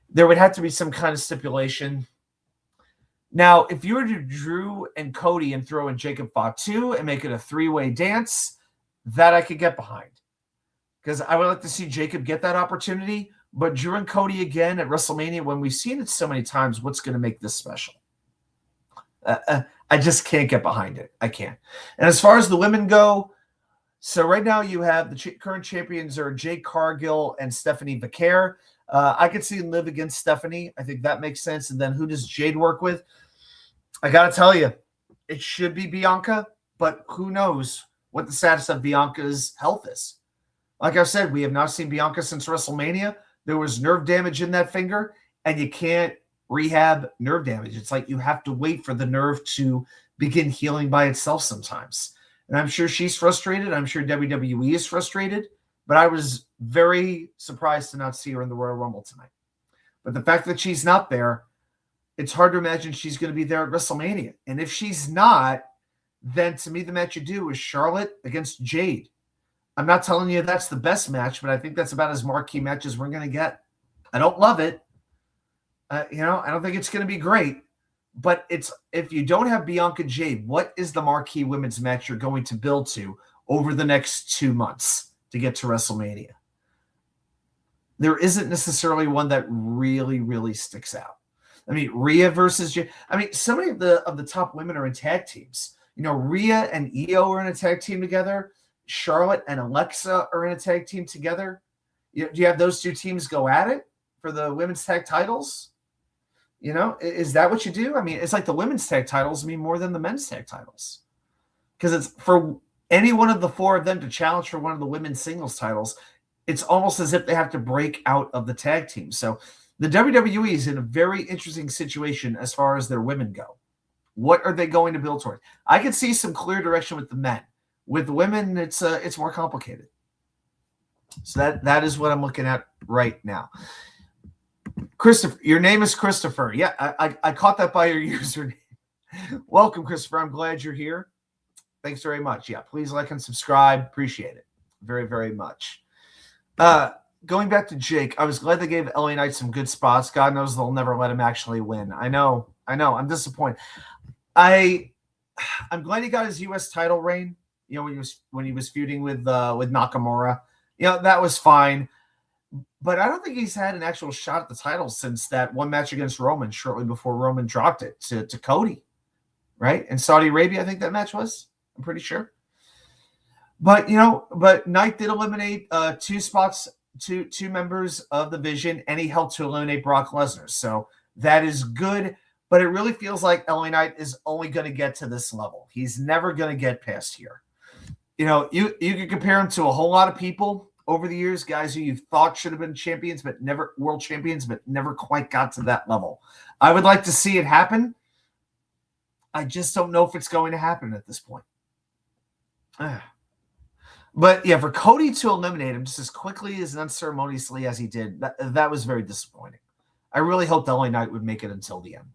There would have to be some kind of stipulation. Now, if you were to do Drew and Cody and throw in Jacob Fatu and make it a three-way dance, that I could get behind. Because I would like to see Jacob get that opportunity. But Drew and Cody again at WrestleMania, when we've seen it so many times, what's going to make this special? I just can't get behind it. I can't. And as far as the women go, So right now you have the current champions are Jade Cargill and Stephanie Vaquer. I could see Liv against Stephanie. I think that makes sense. And then who does Jade work with? I got to tell you, it should be Bianca, but who knows what the status of Bianca's health is. Like I said, we have not seen Bianca since WrestleMania. There was nerve damage in that finger, and you can't rehab nerve damage. It's like you have to wait for the nerve to begin healing by itself sometimes. And I'm sure she's frustrated. I'm sure WWE is frustrated, but I was very surprised to not see her in the Royal Rumble tonight. But the fact that she's not there, it's hard to imagine she's going to be there at WrestleMania. And if she's not, then to me, the match you do is Charlotte against Jade. I'm not telling you that's the best match, but I think that's about as marquee match as we're going to get. I don't love it. I don't think it's going to be great. But it's if you don't have Bianca Jade, what is the marquee women's match you're going to build to over the next 2 months to get to WrestleMania? There isn't necessarily one that really, really sticks out. I mean, Rhea versus Jade. I mean, so many of the top women are in tag teams. Rhea and Io are in a tag team together. Charlotte and Alexa are in a tag team together. Do you have those two teams go at it for the women's tag titles? Is that what you do? I mean, it's like the women's tag titles mean more than the men's tag titles. Because it's for any one of the four of them to challenge for one of the women's singles titles, it's almost as if they have to break out of the tag team. So the WWE is in a very interesting situation as far as their women go. What are they going to build toward? I can see some clear direction with the men. With the women, it's more complicated. So that is what I'm looking at right now. Christopher, your name is Christopher. Yeah, I caught that by your username. Welcome, Christopher. I'm glad you're here. Thanks very much. Yeah, please like and subscribe. Appreciate it very, very much. Going back to Jake, I was glad they gave LA Knight some good spots. God knows they'll never let him actually win. I know. I'm disappointed. I'm glad he got his U.S. title reign. When he was feuding with Nakamura. That was fine. But I don't think he's had an actual shot at the title since that one match against Roman shortly before Roman dropped it to Cody, right? In Saudi Arabia, I think that match was. I'm pretty sure. But Knight did eliminate two members of the Vision, and he helped to eliminate Brock Lesnar. So that is good. But it really feels like LA Knight is only going to get to this level. He's never going to get past here. You can compare him to a whole lot of people over the years, guys who you thought should have been champions, but never world champions, but never quite got to that level. I would like to see it happen. I just don't know if it's going to happen at this point. But yeah, for Cody to eliminate him just as quickly as unceremoniously as he did, that was very disappointing. I really hoped LA Knight would make it until the end.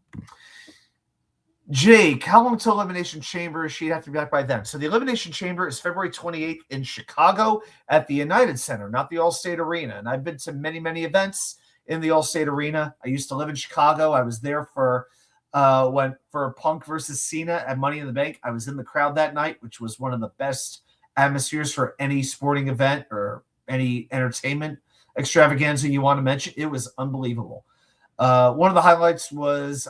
Jake, how long till Elimination Chamber? She'd have to be back by then. So the Elimination Chamber is February 28th in Chicago at the United Center, not the Allstate Arena. And I've been to many, many events in the Allstate Arena. I used to live in Chicago. I was there for Punk versus Cena at Money in the Bank. I was in the crowd that night, which was one of the best atmospheres for any sporting event or any entertainment extravaganza you want to mention. It was unbelievable. One of the highlights was,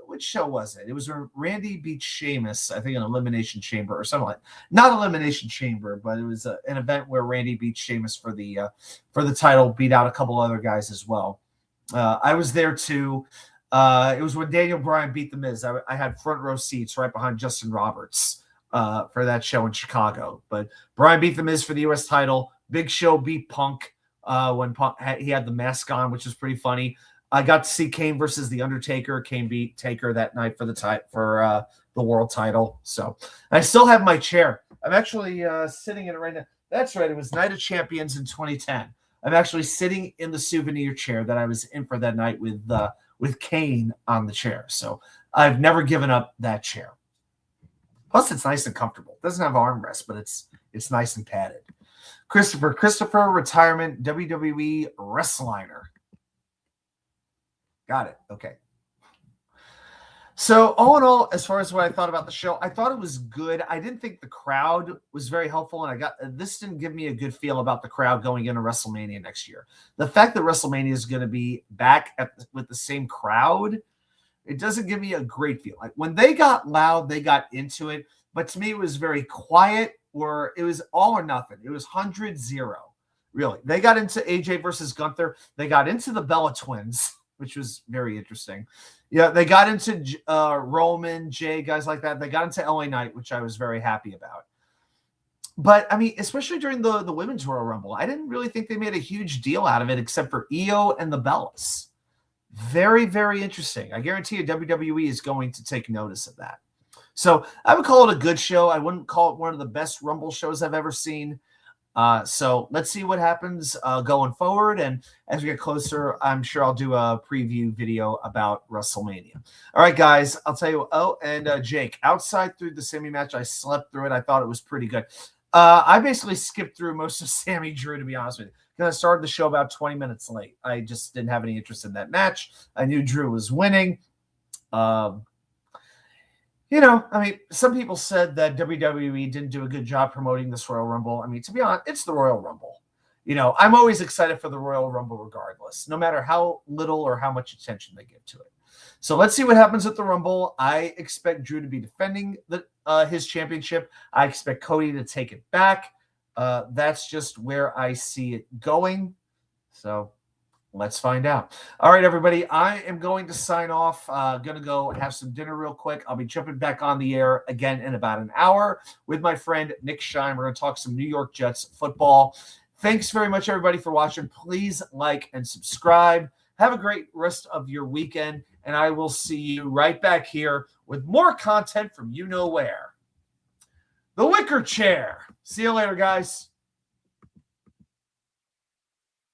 which show was it? It was where Randy beat Sheamus, I think, an Elimination Chamber or something like that. Not Elimination Chamber, but it was an event where Randy beat Sheamus for the title, beat out a couple other guys as well. I was there too. It was when Daniel Bryan beat The Miz. I had front row seats right behind Justin Roberts for that show in Chicago. But Bryan beat The Miz for the U.S. title. Big Show beat Punk when Punk he had the mask on, which was pretty funny. I got to see Kane versus The Undertaker. Kane beat Taker that night for the world title. So I still have my chair. I'm actually sitting in it right now. That's right. It was Night of Champions in 2010. I'm actually sitting in the souvenir chair that I was in for that night with Kane on the chair. So I've never given up that chair. Plus, it's nice and comfortable. It doesn't have armrests, but it's nice and padded. Christopher, retirement, WWE Wrestliner. Got it. Okay. So all in all, as far as what I thought about the show, I thought it was good. I didn't think the crowd was very helpful, and this didn't give me a good feel about the crowd going into WrestleMania next year. The fact that WrestleMania is going to be back with the same crowd, it doesn't give me a great feel. Like when they got loud, they got into it, but to me it was very quiet it was all or nothing. It was 100-0. Really. They got into AJ versus Gunther. They got into the Bella Twins, which was very interesting. Yeah, they got into Roman, Jay, guys like that. They got into LA Knight, which I was very happy about. But, I mean, especially during the Women's Royal Rumble, I didn't really think they made a huge deal out of it except for Io and the Bellas. Very, very interesting. I guarantee you WWE is going to take notice of that. So I would call it a good show. I wouldn't call it one of the best Rumble shows I've ever seen. So let's see what happens going forward. And as we get closer, I'm sure I'll do a preview video about WrestleMania. All right, guys, I'll tell you. Oh, and Jake, outside through the Sammy match, I slept through it. I thought it was pretty good. I basically skipped through most of Sammy Drew, to be honest with you, because I started the show about 20 minutes late. I just didn't have any interest in that match. I knew Drew was winning. You know, I mean, some people said that WWE didn't do a good job promoting this Royal Rumble. I mean, to be honest, it's the Royal Rumble. You know, I'm always excited for the Royal Rumble regardless, no matter how little or how much attention they give to it. So let's see what happens at the Rumble. I expect Drew to be defending his championship. I expect Cody to take it back. That's just where I see it going. So let's find out. All right, everybody. I am going to sign off. Going to go have some dinner real quick. I'll be jumping back on the air again in about an hour with my friend Nick Shine. We're going to talk some New York Jets football. Thanks very much, everybody, for watching. Please like and subscribe. Have a great rest of your weekend, and I will see you right back here with more content from you know where. The Wicker Chair. See you later, guys.